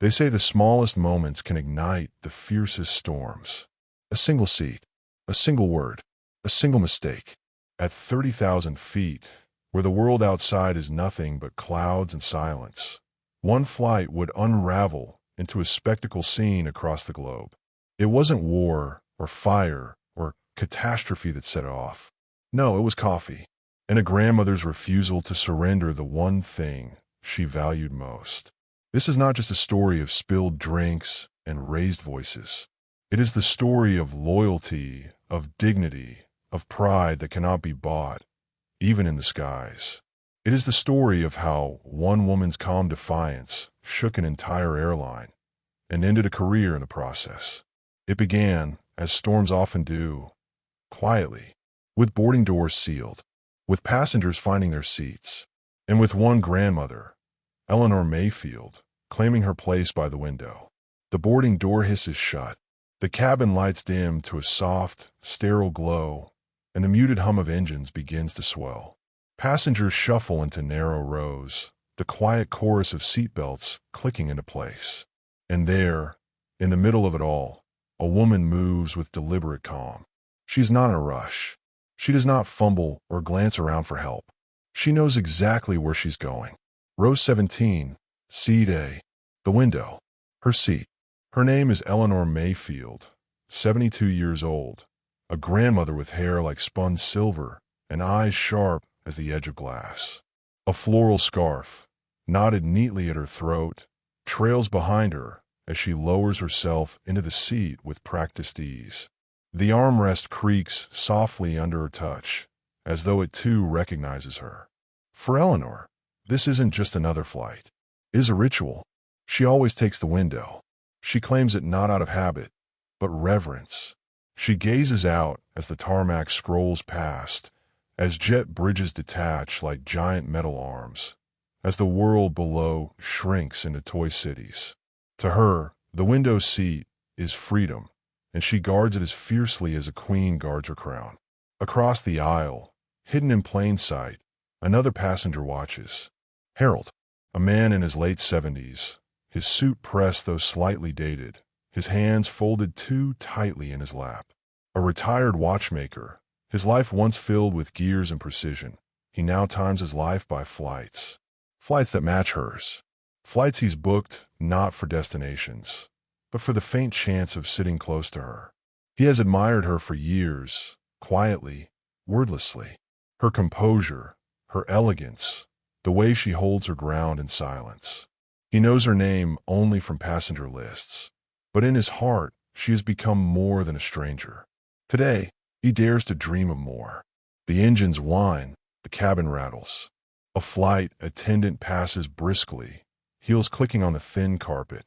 They say the smallest moments can ignite the fiercest storms. A single seat, a single word, a single mistake. At 30,000 feet, where the world outside is nothing but clouds and silence, one flight would unravel into a spectacle seen across the globe. It wasn't war or fire or catastrophe that set it off. No, it was coffee, and a grandmother's refusal to surrender the one thing she valued most. This is not just a story of spilled drinks and raised voices. It is the story of loyalty, of dignity, of pride that cannot be bought, even in the skies. It is the story of how one woman's calm defiance shook an entire airline and ended a career in the process. It began, as storms often do, quietly, with boarding doors sealed, with passengers finding their seats, and with one grandmother, Eleanor Mayfield, claiming her place by the window. The boarding door hisses shut. The cabin lights dim to a soft, sterile glow, and the muted hum of engines begins to swell. Passengers shuffle into narrow rows, the quiet chorus of seatbelts clicking into place. And there, in the middle of it all, a woman moves with deliberate calm. She's not in a rush. She does not fumble or glance around for help. She knows exactly where she's going. Row 17, seat A, the window, her seat. Her name is Eleanor Mayfield, 72 years old, a grandmother with hair like spun silver and eyes sharp as the edge of glass. A floral scarf, knotted neatly at her throat, trails behind her as she lowers herself into the seat with practiced ease. The armrest creaks softly under her touch, as though it too recognizes her. For Eleanor, this isn't just another flight. It is a ritual. She always takes the window. She claims it not out of habit, but reverence. She gazes out as the tarmac scrolls past, as jet bridges detach like giant metal arms, as the world below shrinks into toy cities. To her, the window seat is freedom, and she guards it as fiercely as a queen guards her crown. Across the aisle, hidden in plain sight, another passenger watches. Harold, a man in his late 70s, his suit pressed though slightly dated, his hands folded too tightly in his lap. A retired watchmaker, his life once filled with gears and precision, he now times his life by flights. Flights that match hers. Flights he's booked not for destinations, but for the faint chance of sitting close to her. He has admired her for years, quietly, wordlessly. Her composure, her elegance, the way she holds her ground in silence. He knows her name only from passenger lists, but in his heart she has become more than a stranger. Today, he dares to dream of more. The engines whine, the cabin rattles. A flight attendant passes briskly, heels clicking on the thin carpet.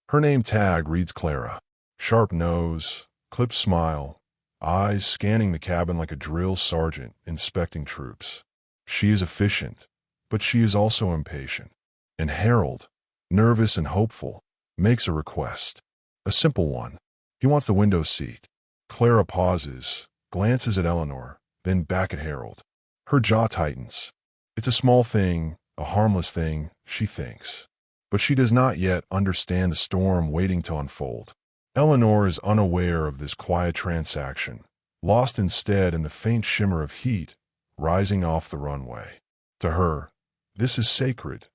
Her name tag reads Clara. Sharp nose, clipped smile, eyes scanning the cabin like a drill sergeant inspecting troops. She is efficient, but she is also impatient. And Harold, nervous and hopeful, makes a request. A simple one. He wants the window seat. Clara pauses, glances at Eleanor, then back at Harold. Her jaw tightens. It's a small thing, a harmless thing, she thinks. But she does not yet understand the storm waiting to unfold. Eleanor is unaware of this quiet transaction, lost instead in the faint shimmer of heat rising off the runway. To her, this is sacred,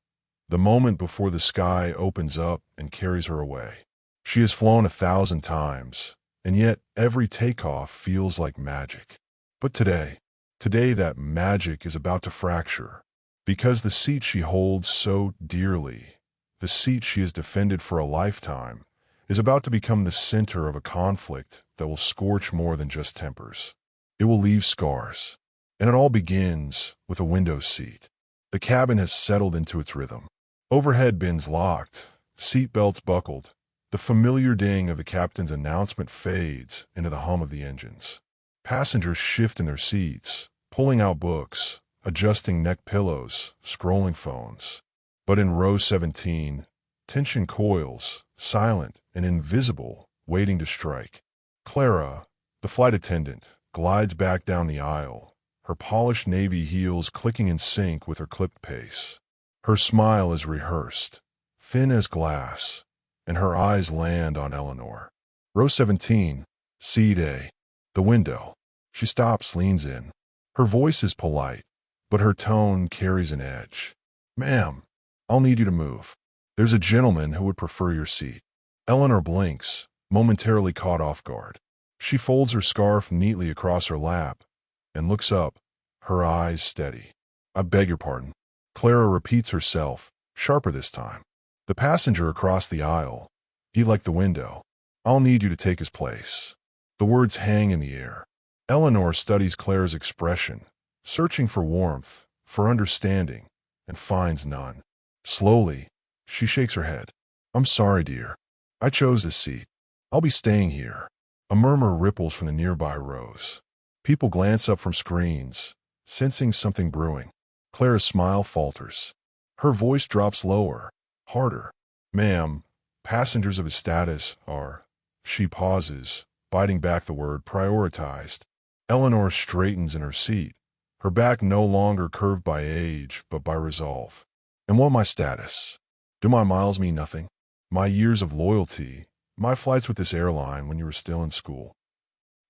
the moment before the sky opens up and carries her away. She has flown 1,000 times, and yet every takeoff feels like magic. But today that magic is about to fracture, because the seat she holds so dearly, the seat she has defended for a lifetime, is about to become the center of a conflict that will scorch more than just tempers. It will leave scars. And it all begins with a window seat. The cabin has settled into its rhythm. Overhead bins locked, seat belts buckled. The familiar ding of the captain's announcement fades into the hum of the engines. Passengers shift in their seats, pulling out books, adjusting neck pillows, scrolling phones. But in row 17, tension coils, silent and invisible, waiting to strike. Clara, the flight attendant, glides back down the aisle, her polished navy heels clicking in sync with her clipped pace. Her smile is rehearsed, thin as glass, and her eyes land on Eleanor. Row 17, seat A. The window. She stops, leans in. Her voice is polite, but her tone carries an edge. "Ma'am, I'll need you to move. There's a gentleman who would prefer your seat." Eleanor blinks, momentarily caught off guard. She folds her scarf neatly across her lap and looks up, her eyes steady. "I beg your pardon." Clara repeats herself, sharper this time. The passenger across the aisle. He like the window. "I'll need you to take his place." The words hang in the air. Eleanor studies Clara's expression, searching for warmth, for understanding, and finds none. Slowly, she shakes her head. "I'm sorry, dear. I chose this seat. I'll be staying here." A murmur ripples from the nearby rows. People glance up from screens, sensing something brewing. Clara's smile falters. Her voice drops lower, harder. "Ma'am, passengers of his status are—" She pauses, biting back the word prioritized. Eleanor straightens in her seat, her back no longer curved by age, but by resolve. "And what my status? Do my miles mean nothing? My years of loyalty, my flights with this airline when you were still in school?"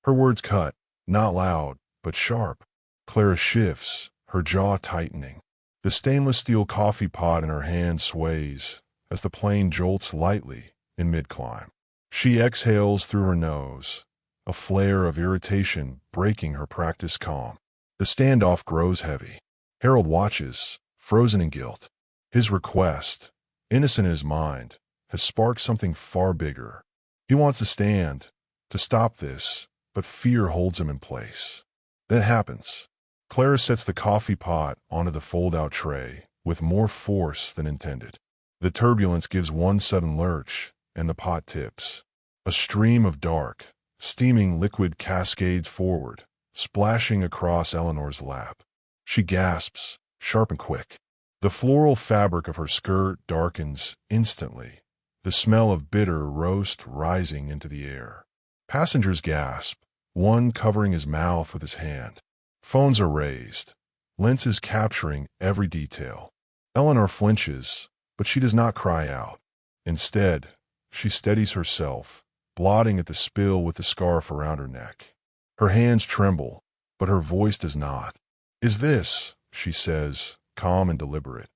Her words cut, not loud, but sharp. Clara shifts, her jaw tightening. The stainless steel coffee pot in her hand sways as the plane jolts lightly in mid-climb. She exhales through her nose, a flare of irritation breaking her practiced calm. The standoff grows heavy. Harold watches, frozen in guilt. His request, innocent in his mind, has sparked something far bigger. He wants to stand, to stop this, but fear holds him in place. Then it happens. Clara sets the coffee pot onto the fold-out tray with more force than intended. The turbulence gives one sudden lurch, and the pot tips. A stream of dark, steaming liquid cascades forward, splashing across Eleanor's lap. She gasps, sharp and quick. The floral fabric of her skirt darkens instantly, the smell of bitter roast rising into the air. Passengers gasp, one covering his mouth with his hand. Phones are raised, lenses capturing every detail. Eleanor flinches, but she does not cry out. Instead, she steadies herself, blotting at the spill with the scarf around her neck. Her hands tremble, but her voice does not. "Is this," she says, calm and deliberate,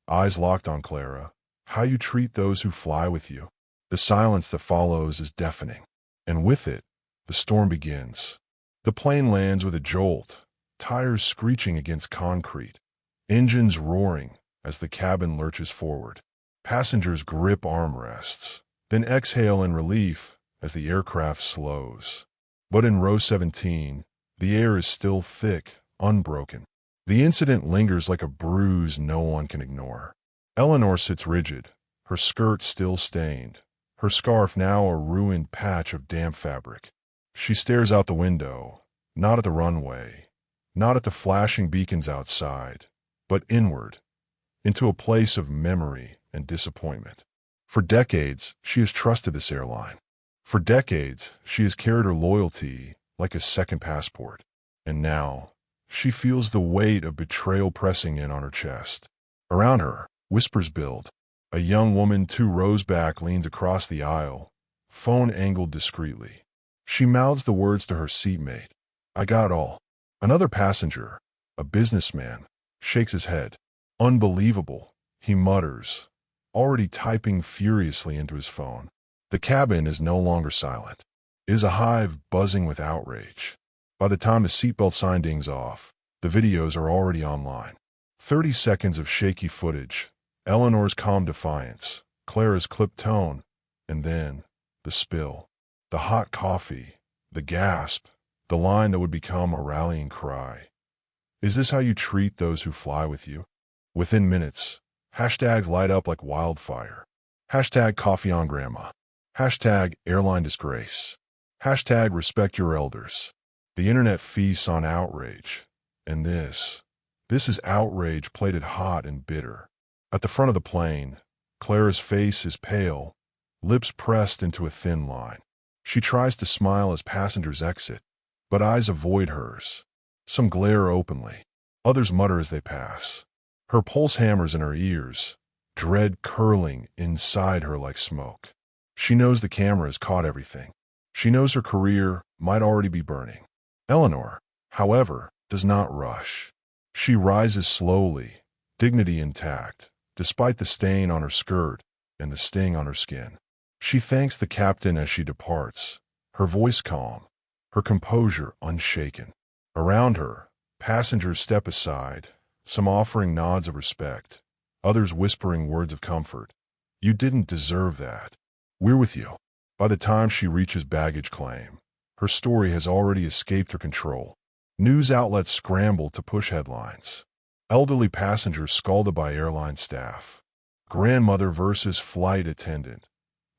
eyes locked on Clara, "how you treat those who fly with you?" The silence that follows is deafening, and with it, the storm begins. The plane lands with a jolt, tires screeching against concrete, engines roaring as the cabin lurches forward. Passengers grip armrests, then exhale in relief as the aircraft slows. But in row 17, the air is still thick, unbroken. The incident lingers like a bruise no one can ignore. Eleanor sits rigid, her skirt still stained, her scarf now a ruined patch of damp fabric. She stares out the window, not at the runway, not at the flashing beacons outside, but inward, into a place of memory and disappointment. For decades, she has trusted this airline. For decades, she has carried her loyalty like a second passport. And now, she feels the weight of betrayal pressing in on her chest. Around her, whispers build. A young woman 2 rows back leans across the aisle, phone angled discreetly. She mouths the words to her seatmate. "I got all." Another passenger, a businessman, shakes his head. "Unbelievable," he mutters, already typing furiously into his phone. The cabin is no longer silent. It is a hive buzzing with outrage. By the time the seatbelt sign dings off, the videos are already online. 30 seconds of shaky footage, Eleanor's calm defiance, Clara's clipped tone, and then the spill. The hot coffee, the gasp, the line that would become a rallying cry. "Is this how you treat those who fly with you?" Within minutes, hashtags light up like wildfire. Hashtag coffee on grandma. Hashtag airline disgrace. Hashtag respect your elders. The internet feasts on outrage. And this is outrage plated hot and bitter. At the front of the plane, Clara's face is pale, lips pressed into a thin line. She tries to smile as passengers exit, but eyes avoid hers. Some glare openly. Others mutter as they pass. Her pulse hammers in her ears, dread curling inside her like smoke. She knows the camera has caught everything. She knows her career might already be burning. Eleanor, however, does not rush. She rises slowly, dignity intact, despite the stain on her skirt and the sting on her skin. She thanks the captain as she departs, her voice calm, her composure unshaken. Around her, passengers step aside, some offering nods of respect, others whispering words of comfort. You didn't deserve that. We're with you. By the time she reaches baggage claim, her story has already escaped her control. News outlets scramble to push headlines. Elderly passengers scalded by airline staff. Grandmother versus flight attendant.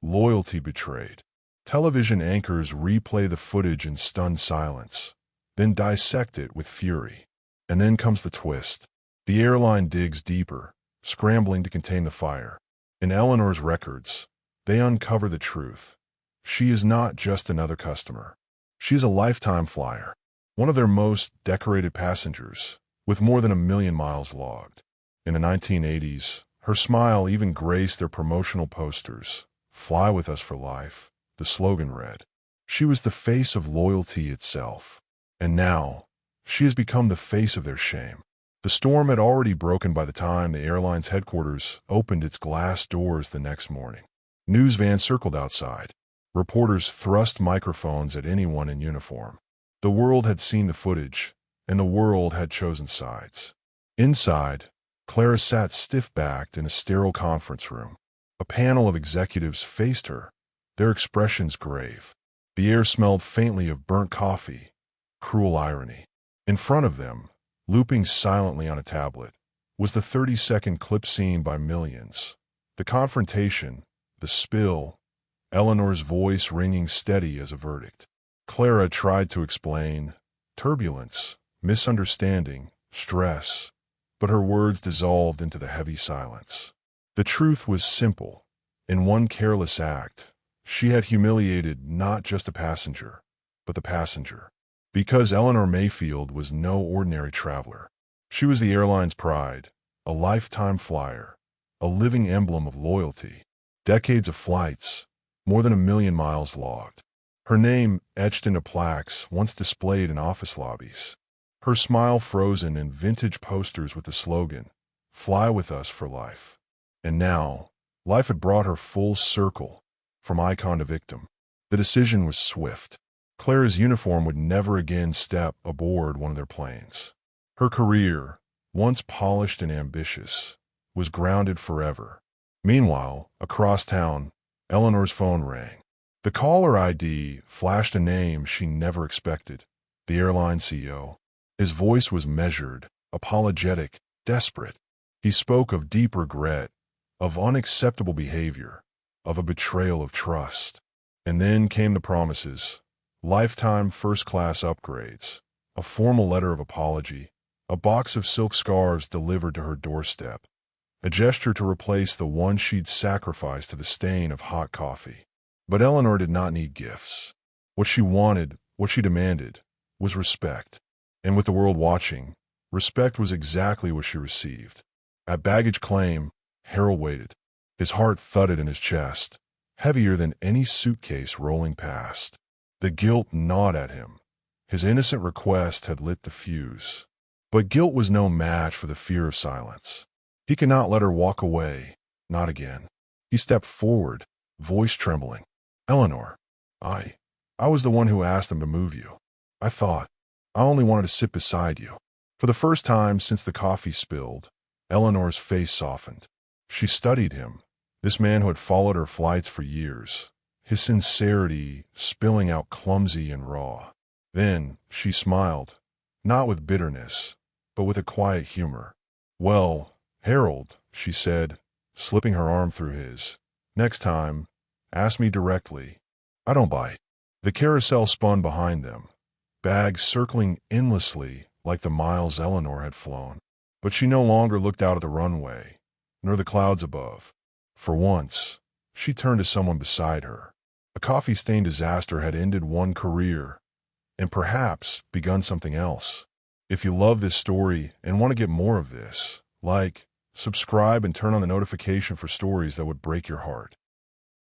Loyalty betrayed. Television anchors replay the footage in stunned silence, then dissect it with fury. And then comes the twist. The airline digs deeper, scrambling to contain the fire. In Eleanor's records, they uncover the truth. She is not just another customer. She is a lifetime flyer, one of their most decorated passengers, with more than 1 million miles logged. In the 1980s, her smile even graced their promotional posters. Fly with us for life, the slogan read. She was the face of loyalty itself. And now, she has become the face of their shame. The storm had already broken by the time the airline's headquarters opened its glass doors the next morning. News vans circled outside. Reporters thrust microphones at anyone in uniform. The world had seen the footage, and the world had chosen sides. Inside, Clara sat stiff-backed in a sterile conference room. A panel of executives faced her, their expressions grave. The air smelled faintly of burnt coffee. Cruel irony. In front of them, looping silently on a tablet, was the 30-second clip seen by millions. The confrontation, the spill, Eleanor's voice ringing steady as a verdict. Clara tried to explain turbulence, misunderstanding, stress, but her words dissolved into the heavy silence. The truth was simple. In one careless act, she had humiliated not just a passenger, but the passenger. Because Eleanor Mayfield was no ordinary traveler. She was the airline's pride, a lifetime flyer, a living emblem of loyalty. Decades of flights, more than 1 million miles logged. Her name etched into plaques once displayed in office lobbies. Her smile frozen in vintage posters with the slogan, "Fly with us for life." And now, life had brought her full circle, from icon to victim. The decision was swift. Clara's uniform would never again step aboard one of their planes. Her career, once polished and ambitious, was grounded forever. Meanwhile, across town, Eleanor's phone rang. The caller ID flashed a name she never expected, the airline CEO. His voice was measured, apologetic, desperate. He spoke of deep regret, of unacceptable behavior, of a betrayal of trust. And then came the promises. Lifetime first-class upgrades, a formal letter of apology, a box of silk scarves delivered to her doorstep, a gesture to replace the one she'd sacrificed to the stain of hot coffee. But Eleanor did not need gifts. What she wanted, what she demanded, was respect. And with the world watching, respect was exactly what she received. At baggage claim, Harold waited. His heart thudded in his chest, heavier than any suitcase rolling past. The guilt gnawed at him. His innocent request had lit the fuse. But guilt was no match for the fear of silence. He could not let her walk away, not again. He stepped forward, voice trembling. "Eleanor, I was the one who asked them to move you. I only wanted to sit beside you." For the first time since the coffee spilled, Eleanor's face softened. She studied him, this man who had followed her flights for years, his sincerity spilling out clumsy and raw. Then she smiled, not with bitterness, but with a quiet humor. "Well, Harold," she said, slipping her arm through his, "next time, ask me directly. I don't bite." The carousel spun behind them, bags circling endlessly like the miles Eleanor had flown. But she no longer looked out at the runway, nor the clouds above. For once, she turned to someone beside her. A coffee-stained disaster had ended one career, and perhaps begun something else. If you love this story and want to get more of this, like, subscribe, and turn on the notification for stories that would break your heart.